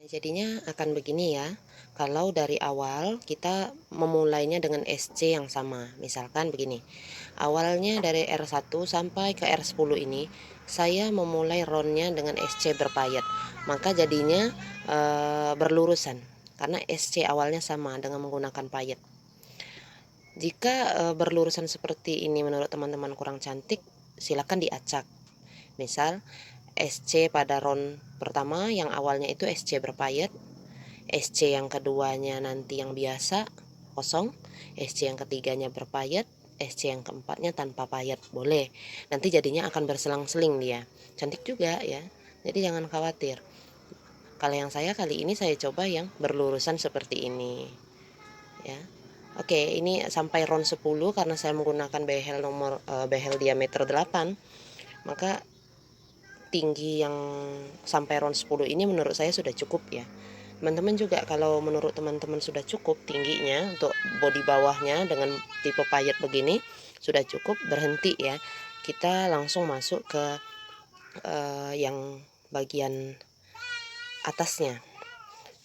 Jadinya akan begini ya. Kalau dari awal kita memulainya dengan SC yang sama. Misalkan begini. Awalnya dari R1 sampai ke R10 ini saya memulai ronnya dengan SC berpayet. Maka jadinya berlurusan karena SC awalnya sama dengan menggunakan payet. Jika berlurusan seperti ini menurut teman-teman kurang cantik, silakan diacak. Misal SC pada ron pertama yang awalnya itu SC berpayet, SC yang keduanya nanti yang biasa kosong, SC yang ketiganya berpayet, SC yang keempatnya tanpa payet. Boleh, nanti jadinya akan berselang-seling dia. Cantik juga ya, jadi jangan khawatir. Kalau yang saya kali ini saya coba yang berlurusan seperti ini ya. Oke, ini sampai ron 10 karena saya menggunakan behel diameter 8, maka tinggi yang sampai ron 10 ini menurut saya sudah cukup ya. Teman-teman juga kalau menurut teman-teman sudah cukup tingginya untuk bodi bawahnya dengan tipe payet begini sudah cukup, berhenti ya. Kita langsung masuk ke yang bagian atasnya.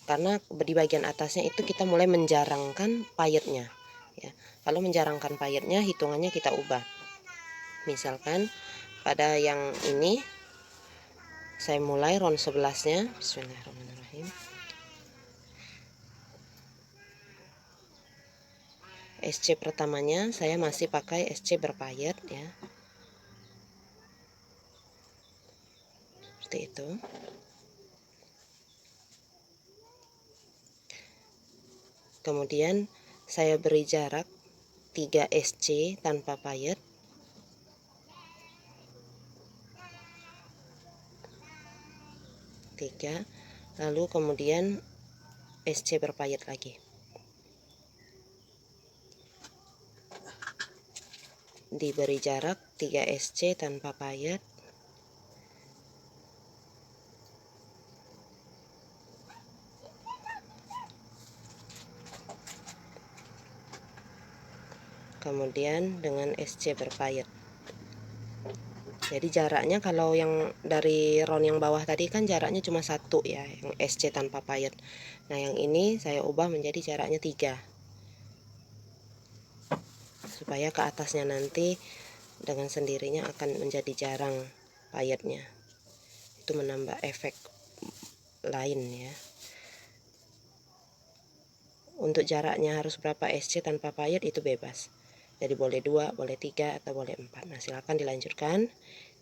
Karena di bagian atasnya itu kita mulai menjarangkan payetnya ya. Kalau menjarangkan payetnya hitungannya kita ubah. Misalkan pada yang ini saya mulai ron 11-nya. Bismillahirrahmanirrahim. SC pertamanya saya masih pakai SC berpayet ya. Seperti itu. Kemudian saya beri jarak 3 SC tanpa payet. Lalu kemudian SC berpayet lagi. Diberi jarak 3 SC tanpa payet. Kemudian dengan SC berpayet. Jadi jaraknya kalau yang dari ron yang bawah tadi kan jaraknya cuma 1 ya, yang SC tanpa payet. Nah yang ini saya ubah menjadi jaraknya 3, supaya ke atasnya nanti dengan sendirinya akan menjadi jarang payetnya. Itu menambah efek lain ya. Untuk jaraknya harus berapa SC tanpa payet itu bebas. Jadi boleh 2, boleh 3, atau boleh 4. Nah silakan dilanjutkan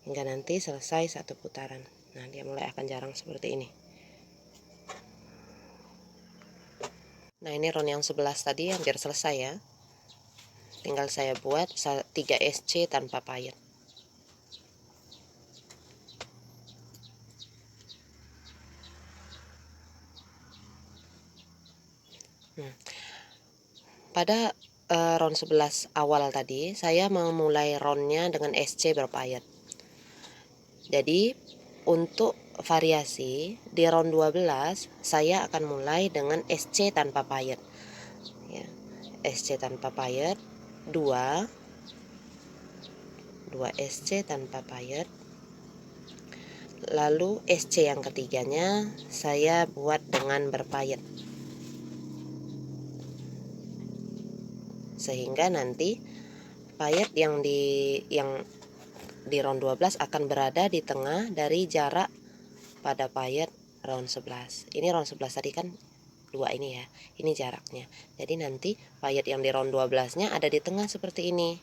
hingga nanti selesai satu putaran. Nah dia mulai akan jarang seperti ini. Nah ini ron yang 11 tadi hampir selesai ya. Tinggal saya buat 3 SC tanpa payet. Pada ron 11 awal tadi saya memulai ronnya dengan SC berpayet. Jadi untuk variasi di ron 12 saya akan mulai dengan SC tanpa payet ya. SC tanpa payet 2 SC tanpa payet. Lalu SC yang ketiganya saya buat dengan berpayet, sehingga nanti payet yang di ron 12 akan berada di tengah dari jarak pada payet ron 11. Ini ron 11 tadi kan 2 ini ya. Ini jaraknya. Jadi nanti payet yang di ron 12-nya ada di tengah seperti ini.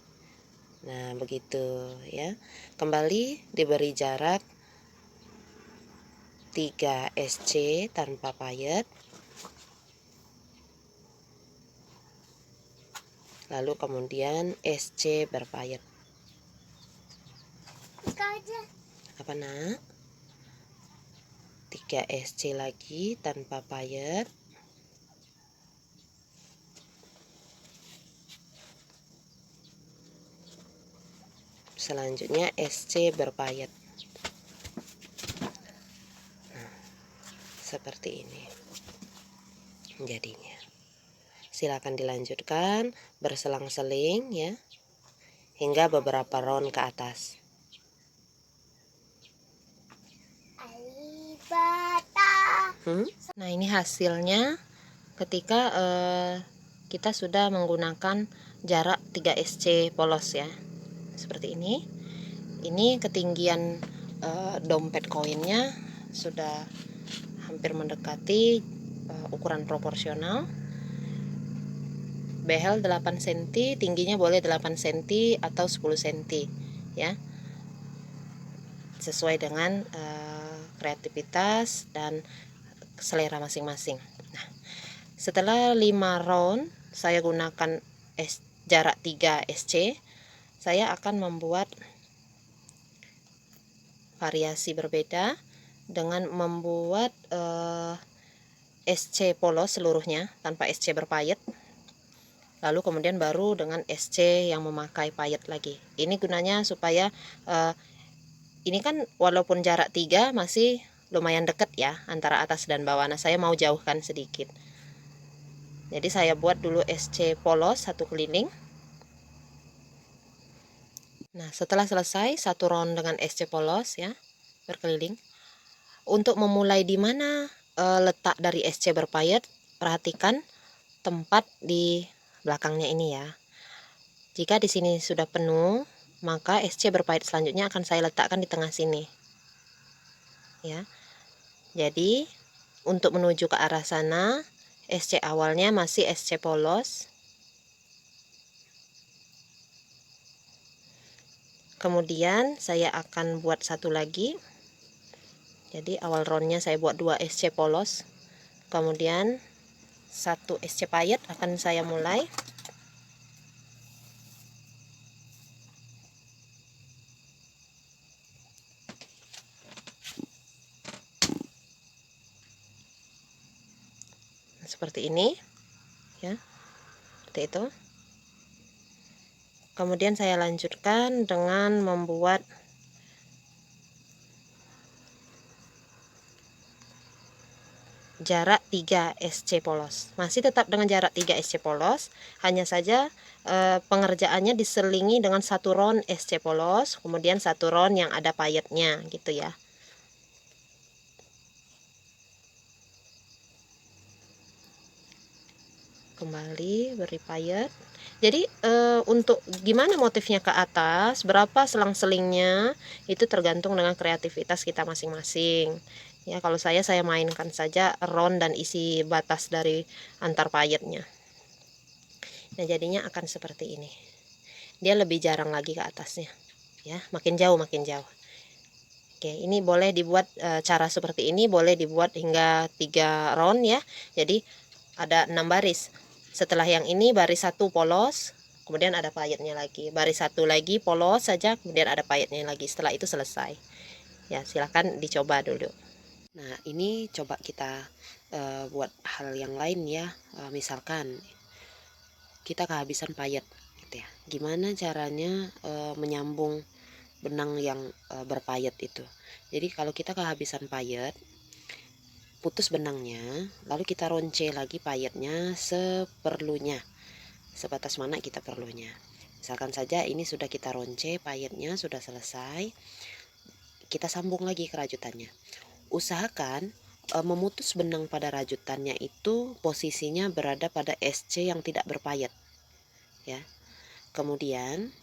Nah, begitu ya. Kembali diberi jarak 3 SC tanpa payet. Lalu kemudian SC berpayet. Apa nak? 3 SC lagi tanpa payet. Selanjutnya SC berpayet. Nah, seperti ini jadinya. Silakan dilanjutkan berselang-seling ya, hingga beberapa ron ke atas. Alibata Nah, ini hasilnya ketika kita sudah menggunakan jarak 3 SC polos ya. Seperti ini. Ini ketinggian dompet koinnya sudah hampir mendekati ukuran proporsional. Behel 8 cm, tingginya boleh 8 cm atau 10 cm ya. Sesuai dengan kreativitas dan selera masing-masing. Nah, setelah 5 round saya gunakan jarak 3 SC, saya akan membuat variasi berbeda dengan membuat SC polos seluruhnya tanpa SC berpayet. Lalu kemudian baru dengan SC yang memakai payet lagi. Ini gunanya supaya ini kan walaupun jarak 3 masih lumayan dekat ya antara atas dan bawah. Nah, saya mau jauhkan sedikit. Jadi saya buat dulu SC polos 1 keliling. Nah, setelah selesai 1 round dengan SC polos ya, berkeliling. Untuk memulai di mana letak dari SC berpayet, perhatikan tempat di belakangnya ini ya. Jika di sini sudah penuh, maka SC berpayet selanjutnya akan saya letakkan di tengah sini. Ya. Jadi, untuk menuju ke arah sana, SC awalnya masih SC polos. Kemudian saya akan buat satu lagi. Jadi awal roundnya saya buat 2 SC polos. Kemudian 1 SC payet akan saya mulai. Seperti ini ya, seperti itu. Kemudian saya lanjutkan dengan membuat jarak 3 SC polos. Masih tetap dengan jarak 3 SC polos, hanya saja pengerjaannya diselingi dengan 1 round SC polos, kemudian 1 round yang ada payetnya gitu ya. Kembali beri payet. Jadi untuk gimana motifnya ke atas, berapa selang-selingnya itu tergantung dengan kreativitas kita masing-masing. Ya, kalau saya mainkan saja round dan isi batas dari antar payetnya. Nah, jadinya akan seperti ini. Dia lebih jarang lagi ke atasnya. Ya, makin jauh makin jauh. Oke, ini boleh dibuat cara seperti ini boleh dibuat hingga 3 round ya. Jadi ada 6 baris. Setelah yang ini baris 1 polos, kemudian ada payetnya lagi. Baris 1 lagi polos saja, kemudian ada payetnya lagi. Setelah itu selesai. Ya, silakan dicoba dulu. Nah, ini coba kita buat hal yang lain ya. Misalkan kita kehabisan payet gitu ya. Gimana caranya menyambung benang yang berpayet itu. Jadi kalau kita kehabisan payet, putus benangnya, lalu kita ronce lagi payetnya seperlunya, sebatas mana kita perlunya. Misalkan saja ini sudah kita ronce payetnya sudah selesai, kita sambung lagi ke rajutannya. Usahakan memutus benang pada rajutannya itu posisinya berada pada SC yang tidak berpayet ya. Kemudian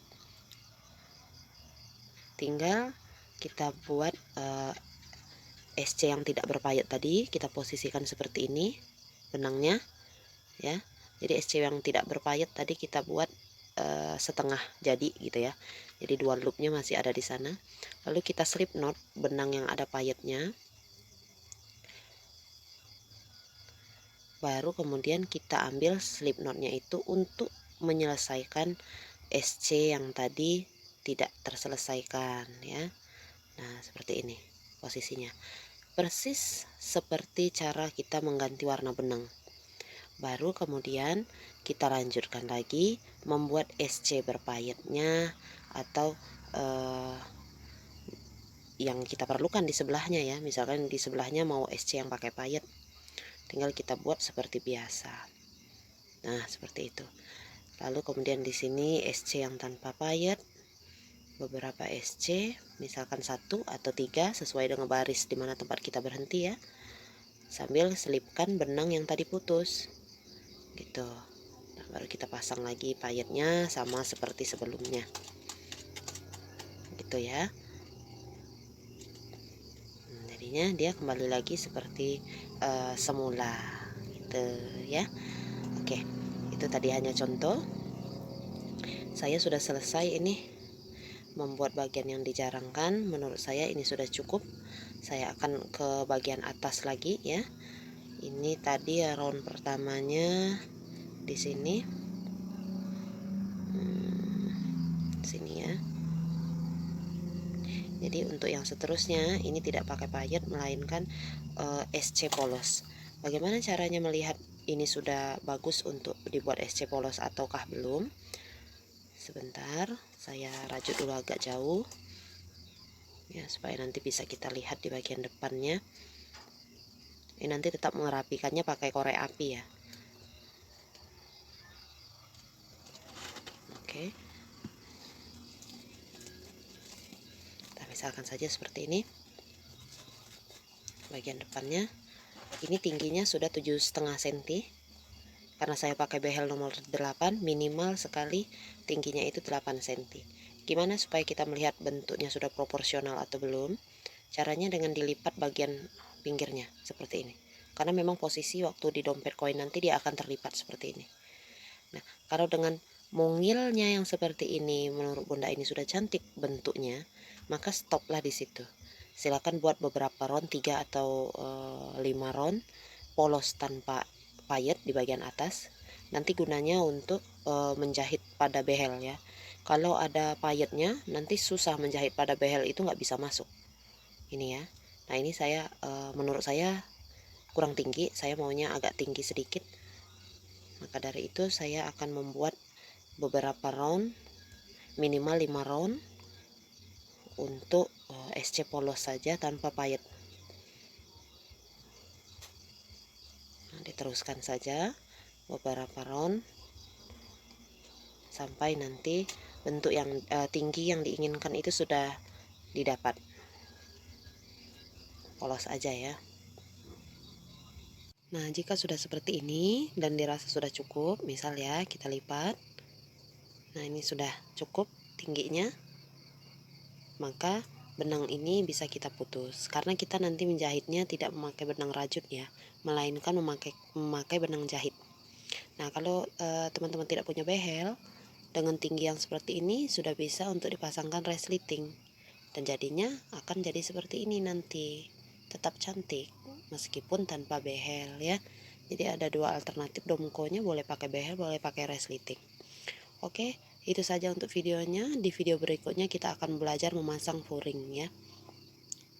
tinggal kita buat SC yang tidak berpayet tadi, kita posisikan seperti ini benangnya ya. Jadi SC yang tidak berpayet tadi kita buat setengah jadi gitu ya. Jadi 2 loopnya masih ada di sana. Lalu kita slip knot benang yang ada payetnya. Baru kemudian kita ambil slip knotnya itu untuk menyelesaikan SC yang tadi tidak terselesaikan ya. Nah, seperti ini posisinya. Persis seperti cara kita mengganti warna benang. Baru kemudian kita lanjutkan lagi membuat SC berpayetnya atau yang kita perlukan di sebelahnya ya. Misalkan di sebelahnya mau SC yang pakai payet, tinggal kita buat seperti biasa. Nah, seperti itu. Lalu kemudian di sini SC yang tanpa payet, beberapa SC, misalkan 1 atau 3 sesuai dengan baris di mana tempat kita berhenti ya. sambil selipkan benang yang tadi putus gitu. Nah, baru kita pasang lagi payetnya sama seperti sebelumnya gitu ya. Jadinya dia kembali lagi seperti semula gitu ya. Oke, itu tadi hanya contoh. Saya sudah selesai ini membuat bagian yang dijarangkan. Menurut saya ini sudah cukup. Saya akan ke bagian atas lagi ya. Ini tadi ya round pertamanya di sini. Sini ya. Jadi untuk yang seterusnya ini tidak pakai payet melainkan SC polos. Bagaimana caranya melihat ini sudah bagus untuk dibuat SC polos ataukah belum? Sebentar, saya rajut dulu agak jauh ya, supaya nanti bisa kita lihat di bagian depannya. Ini nanti tetap merapikannya pakai korek api ya. Oke, kita misalkan saja seperti ini. Bagian depannya ini tingginya sudah 7,5 cm. Karena saya pakai behel nomor 8, minimal sekali tingginya itu 8 cm. Gimana supaya kita melihat bentuknya sudah proporsional atau belum? Caranya dengan dilipat bagian pinggirnya seperti ini. Karena memang posisi waktu di dompet koin nanti dia akan terlipat seperti ini. Nah, kalau dengan mungilnya yang seperti ini menurut Bunda ini sudah cantik bentuknya, maka stoplah di situ. Silakan buat beberapa round, 3 atau 5 round polos tanpa payet di bagian atas. Nanti gunanya untuk menjahit pada behel ya. Kalau ada payetnya nanti susah menjahit pada behel, itu nggak bisa masuk. Ini ya. Nah ini saya menurut saya kurang tinggi, saya maunya agak tinggi sedikit. Maka dari itu saya akan membuat beberapa round, minimal 5 round untuk SC polos saja tanpa payet. Nah, diteruskan saja beberapa round sampai nanti bentuk yang tinggi yang diinginkan itu sudah didapat. Polos aja ya. Nah, jika sudah seperti ini dan dirasa sudah cukup, misal ya kita lipat. Nah, ini sudah cukup tingginya. Maka benang ini bisa kita putus, karena kita nanti menjahitnya tidak memakai benang rajut ya, melainkan memakai benang jahit. Nah, kalau teman-teman tidak punya behel dengan tinggi yang seperti ini, sudah bisa untuk dipasangkan resleting dan jadinya akan jadi seperti ini nanti, tetap cantik meskipun tanpa behel ya. Jadi ada dua alternatif, domkonya boleh pakai behel, boleh pakai resleting. Oke, itu saja untuk videonya. Di video berikutnya kita akan belajar memasang furing ya.